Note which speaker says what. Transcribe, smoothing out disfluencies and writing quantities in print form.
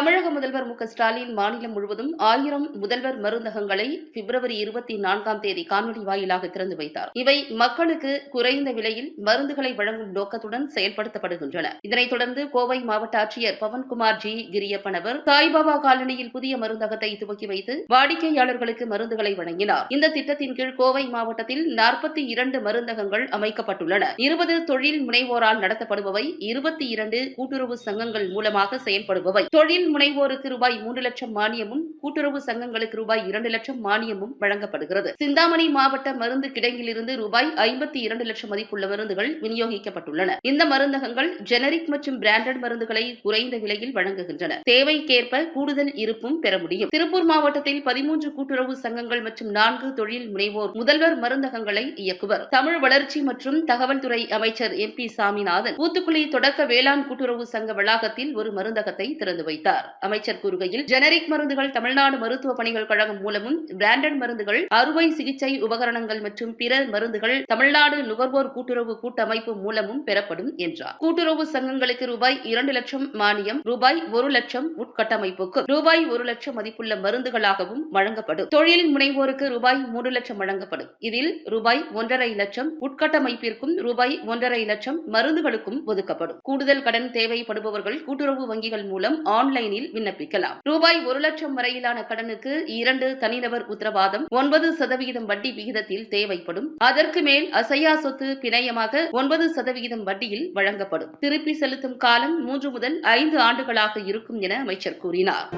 Speaker 1: தமிழக முதல்வர் மு.க.ஸ்டாலின் மாநிலம் முழுவதும் 1000 முதல்வர் மருந்தகங்களை பிப்ரவரி 24ஆம் தேதி காணொலி வாயிலாக திறந்து வைத்தார். இவை மக்களுக்கு குறைந்த விலையில் மருந்துகளை வழங்கும் நோக்கத்துடன் செயல்படுத்தப்படுகின்றன. இதனைத் தொடர்ந்து கோவை மாவட்ட ஆட்சியர் பவன்குமார் ஜி கிரியப்பன் அவர் சாய்பாபா காலனியில் புதிய மருந்தகத்தை துவக்கி வைத்து வாடிக்கையாளர்களுக்கு மருந்துகளை வழங்கினார். இந்த திட்டத்தின் கீழ் கோவை மாவட்டத்தில் 42 மருந்தகங்கள் அமைக்கப்பட்டுள்ளன. 20 தொழில் முனைவோரால் நடத்தப்படுபவை, 22 கூட்டுறவு சங்கங்கள் மூலமாக செயல்படுபவை. தொழில் முனைவோருக்கு ரூபாய் 3 லட்சம் மானியமும், கூட்டுறவு சங்கங்களுக்கு ரூபாய் 2 லட்சம் மானியமும் வழங்கப்படுகிறது. சிந்தாமணி மாவட்ட மருந்து கிடங்கிலிருந்து ரூபாய் 52 லட்சம் மதிப்புள்ள மருந்துகள் விநியோகிக்கப்பட்டுள்ளன. இந்த மருந்தகங்கள் ஜெனரிக் மற்றும் பிராண்டட் மருந்துகளை குறைந்த விலையில் வழங்குகின்றன. தேவைக்கேற்ப கூடுதல் இருப்பும் பெற முடியும். திருப்பூர் மாவட்டத்தில் 13 கூட்டுறவு சங்கங்கள் மற்றும் 4 தொழில் முனைவோர் முதல்வர் மருந்தகங்களை இயக்குவர். தமிழ் வளர்ச்சி மற்றும் தகவல் துறை அமைச்சர் MP சாமிநாதன் ஊத்துக்குளி தொடக்க வேளாண் கூட்டுறவு சங்க வளாகத்தில் ஒரு மருந்தகத்தை திறந்து வைத்தார். அமைச்சர் கூறுகையில், ஜெனரிக் மருந்துகள் தமிழ்நாடு மருத்துவ பணிகள் கழகம் மூலமும், பிராண்டட் மருந்துகள், அறுவை சிகிச்சை உபகரணங்கள் மற்றும் பிற மருந்துகள் தமிழ்நாடு நுகர்வோர் கூட்டுறவு கூட்டமைப்பு மூலமும் பெறப்படும் என்றார். கூட்டுறவு சங்கங்களுக்கு ரூபாய் 2 லட்சம் மானியம், ரூபாய் 1 லட்சம் உட்கட்டமைப்புக்கும், ரூபாய் 1 லட்சம் மதிப்புள்ள மருந்துகளாகவும் வழங்கப்படும். தொழில் முனைவோருக்கு ரூபாய் 3 லட்சம் வழங்கப்படும். இதில் ரூபாய் 1,50,000 லட்சம் உட்கட்டமைப்பிற்கும், ரூபாய் 1,50,000 லட்சம் மருந்துகளுக்கும் ஒதுக்கப்படும். கூடுதல் கடன் தேவைப்படுபவர்கள் கூட்டுறவு வங்கிகள் மூலம் ஆன்லைனில் விண்ணப்பிக்கலாம். ரூபாய் 1 லட்சம் வரையிலான கடனுக்கு 2 தனிநபர் உத்தரவாதம் 9% வட்டி விகிதத்தில் தேவைப்படும். அதற்கு மேல் அசையா சொத்து பிணையமாக 9% வட்டியில் வழங்கப்படும். திருப்பி செலுத்தும் காலம் 3 முதல் 5 ஆண்டுகளாக இருக்கும் என அமைச்சர் கூறினார்.